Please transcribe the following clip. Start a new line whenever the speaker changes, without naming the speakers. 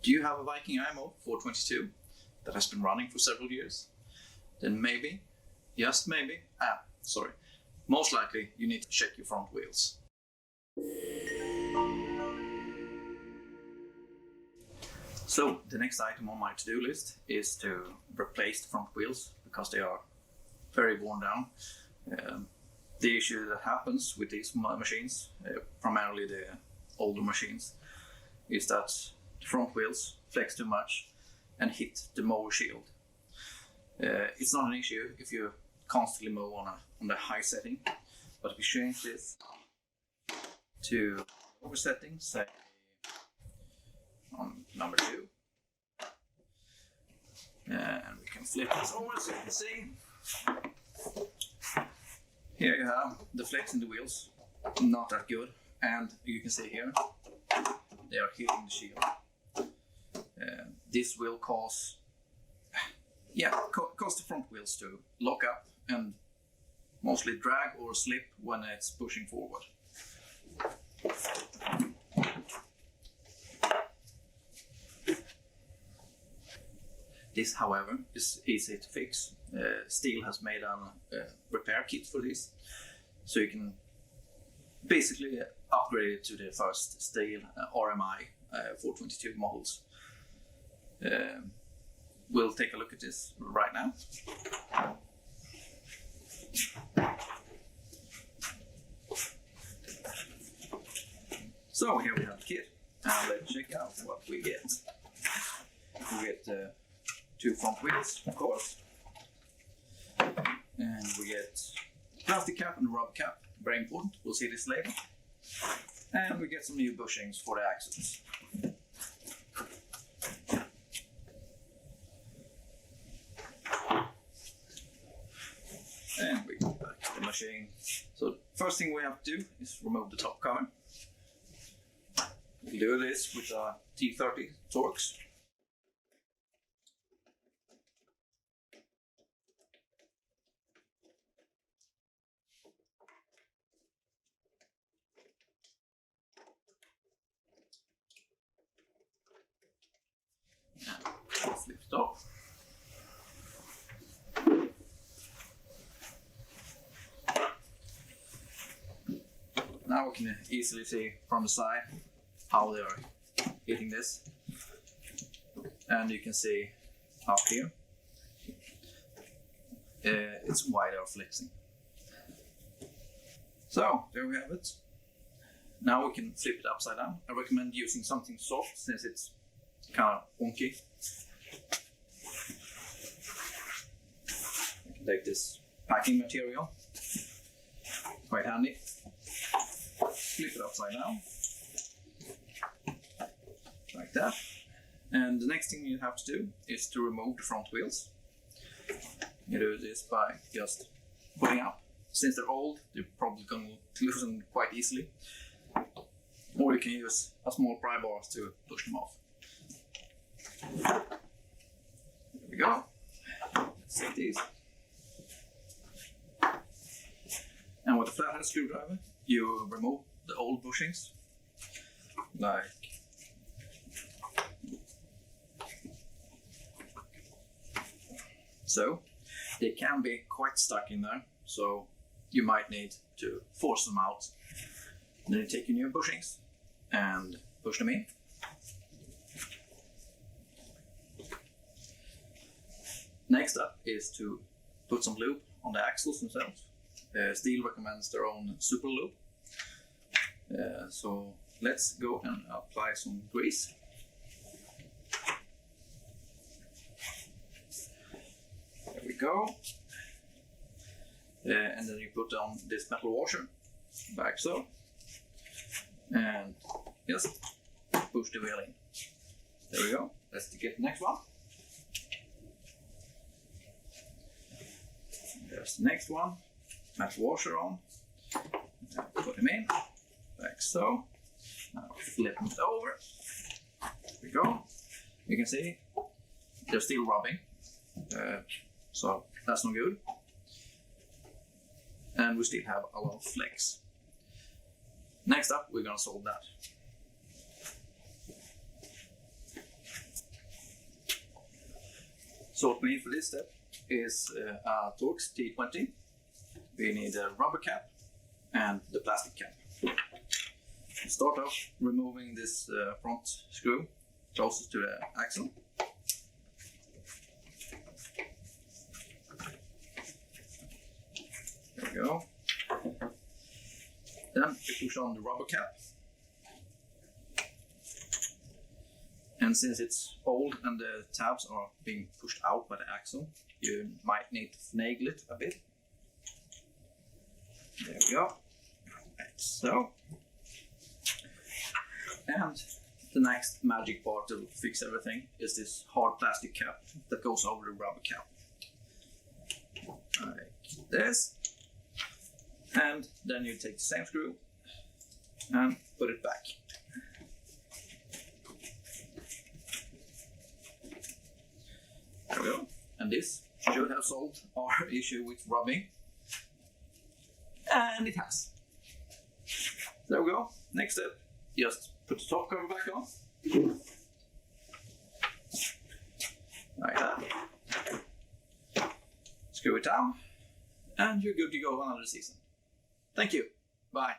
Do you have a Viking iMow 422 that has been running for several years? Then maybe, just maybe, most likely you need to check your front wheels. So the next item on my to-do list is to replace the front wheels because they are very worn down. The issue that happens with these machines, primarily the older machines, is that the front wheels flex too much and hit the mower shield. It's not an issue if you constantly mow on the high setting, but if you change this to lower setting, say on number 2, and we can flip this over so you can see. Here you have the flex in the wheels, not that good, and you can see here they are hitting the shield. This will cause the front wheels to lock up and mostly drag or slip when it's pushing forward. This, however, is easy to fix. Stihl has made a repair kit for this, so you can basically upgrade it to the first Stihl RMI 422 models. We'll take a look at this right now. So here we have the kit, and let's check out what we get. We get 2 front wheels, of course, and we get plastic cap and rubber cap, very important, we'll see this later. And we get some new bushings for the axles. And we go back to the machine. So the first thing we have to do is remove the top cover. We'll do this with our T30 Torx. Flip it off. Now we can easily see from the side how they are hitting this, and you can see up here it's why they are flexing. So there we have it. Now we can flip it upside down. I recommend using something soft since it's kind of wonky. I can take this packing material, quite handy. Flip it upside down, like that. And the next thing you have to do is to remove the front wheels. You do this by just pulling up. Since they're old, they're probably going to loosen quite easily. Or you can use a small pry bar to push them off. There we go. Set these. And with a flathead screwdriver, you remove the old bushings, like so. They can be quite stuck in there, so you might need to force them out. Then you take your new bushings and push them in. Next up is to put some lube on the axles themselves. Stihl recommends their own super lube. So let's go and apply some grease. There we go. And then you put on this metal washer, like so. And just push the wheel in. There we go. Let's get the next one. There's the next one. Metal washer on. Put him in, like so. Now flip him over. There we go. You can see they're still rubbing, so that's not good. And we still have a lot of flex. Next up, we're gonna solve that. So what we need for this step is a Torx T20. We need a rubber cap and the plastic cap. Start off removing this front screw closest to the axle. There we go. Then we push on the rubber cap. And since it's old and the tabs are being pushed out by the axle, you might need to finagle it a bit. There we go. Like so. And the next magic part to fix everything is this hard plastic cap that goes over the rubber cap. Like this. And then you take the same screw and put it back. There we go. And this should have solved our issue with rubbing. And it has. There we go. Next step, just put the top cover back on. Like that. Screw it down. And you're good to go another season. Thank you. Bye.